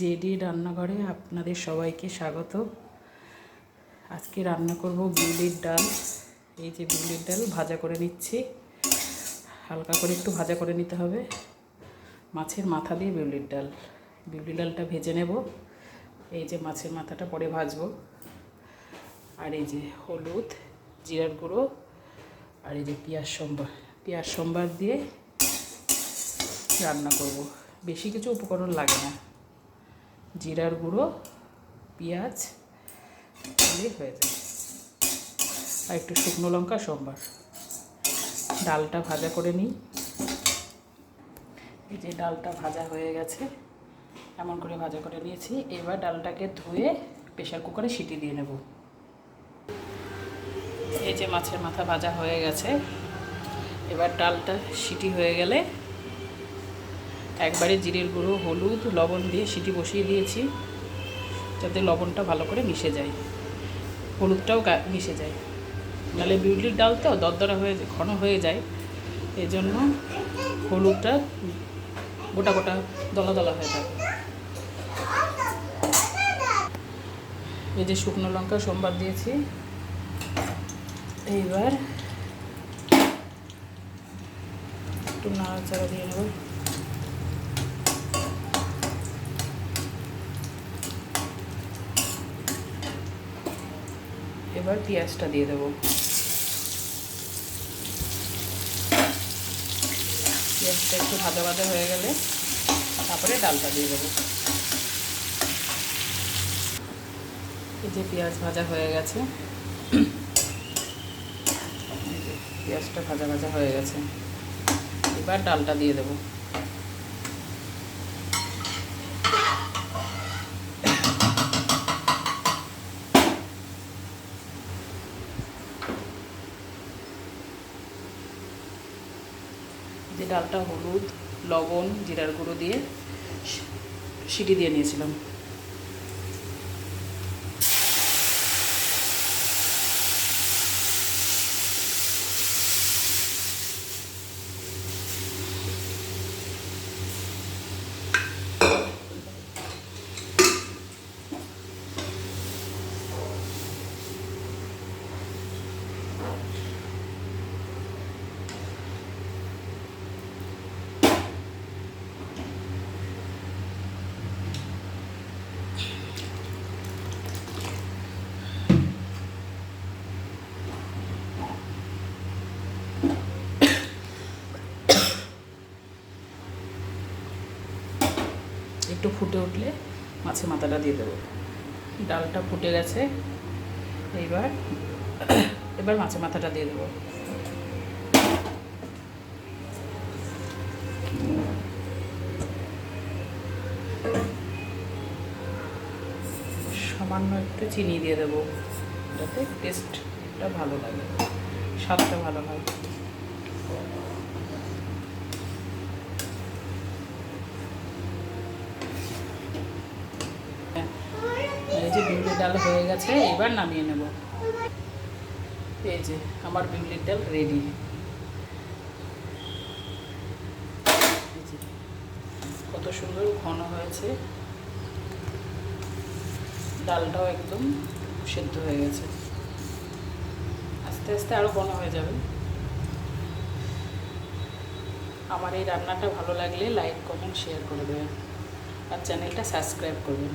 JD রান্নাঘরে আপনাদের সবাইকে স্বাগত। আজকে রান্না করব বিউলির ডাল। এই যে বিউলির ডাল ভাজা করে নিচ্ছি, হালকা করে একটু ভাজা করে নিতে হবে। মাছের মাথা দিয়ে বিউলির ডালটা ভেজে নেব। এই যে মাছের মাথাটা পরে ভাজবো। আর এই যে হলুদ, জিরার গুঁড়ো, আর এই যে পেঁয়াজ সম্বার দিয়ে রান্না করব। বেশি কিছু উপকরণ লাগে না, জিরার গুঁড়ো, পেঁয়াজ দিয়ে হয়ে যায়, আর একটু শুকনো লঙ্কা সম্বার। ডালটা ভাজা করে নিই। এই যে ডালটা ভাজা হয়ে গেছে, এমন করে ভাজা করে নিয়েছি। এবার ডালটাকে ধুয়ে প্রেশার কুকারে সিটি দিয়ে নেব। এই যে মাছের মাথা ভাজা হয়ে গেছে। এবার ডালটা সিটি হয়ে গেলে একবারে জিরের গুঁড়ো, হলুদ, লবণ দিয়ে সিটি বসিয়ে দিয়েছি, যাতে লবণটা ভালো করে মিশে যায়, হলুদটাও মিশে যায়। নাহলে বিউলির ডাল তো দরদরা হয়ে যায়, ঘন হয়ে যায়। এই জন্য হলুদটা গোটা গোটা দলা দলা হয়ে থাকে। এই যে শুকনো লঙ্কা সম্বার দিয়েছি। এইবার একটু নাড়াচাড়া দিয়ে নেব। এবার পেঁয়াজটা দিয়ে দেবো। পেঁয়াজটা একটু ভাজা ভাজা হয়ে গেলে তারপরে ডালটা দিয়ে দেবো। এই যে পেঁয়াজ ভাজা হয়ে গেছে, পেঁয়াজটা ভাজা ভাজা হয়ে গেছে। এবার ডালটা দিয়ে দেবো। যে ডালটা হলুদ, লবণ, জিরার গুঁড়ো দিয়ে সিটি দিয়ে নিয়েছিলাম। একটু ফুটে উঠলে মাছের মাথাটা দিয়ে দেবো। ডালটা ফুটে গেছে, এবার মাছের মাথাটা দিয়ে দেবো। সামান্য একটু চিনি দিয়ে দেবো, যাতে টেস্টটা ভালো লাগে, স্বাদটা ভালো হয়। এই যে বিউলির ডাল হয়ে গেছে, এবার নামিয়ে নেব। এই যে আমার বিউলির ডাল রেডি। কত সুন্দর ঘন হয়েছে, ডালটাও একদম সেদ্ধ হয়ে গেছে। আস্তে আস্তে আরও ঘন হয়ে যাবে। আমার এই রান্নাটা ভালো লাগলে লাইক, কমেন্ট, শেয়ার করে দেবেন, আর চ্যানেলটা সাবস্ক্রাইব করবেন।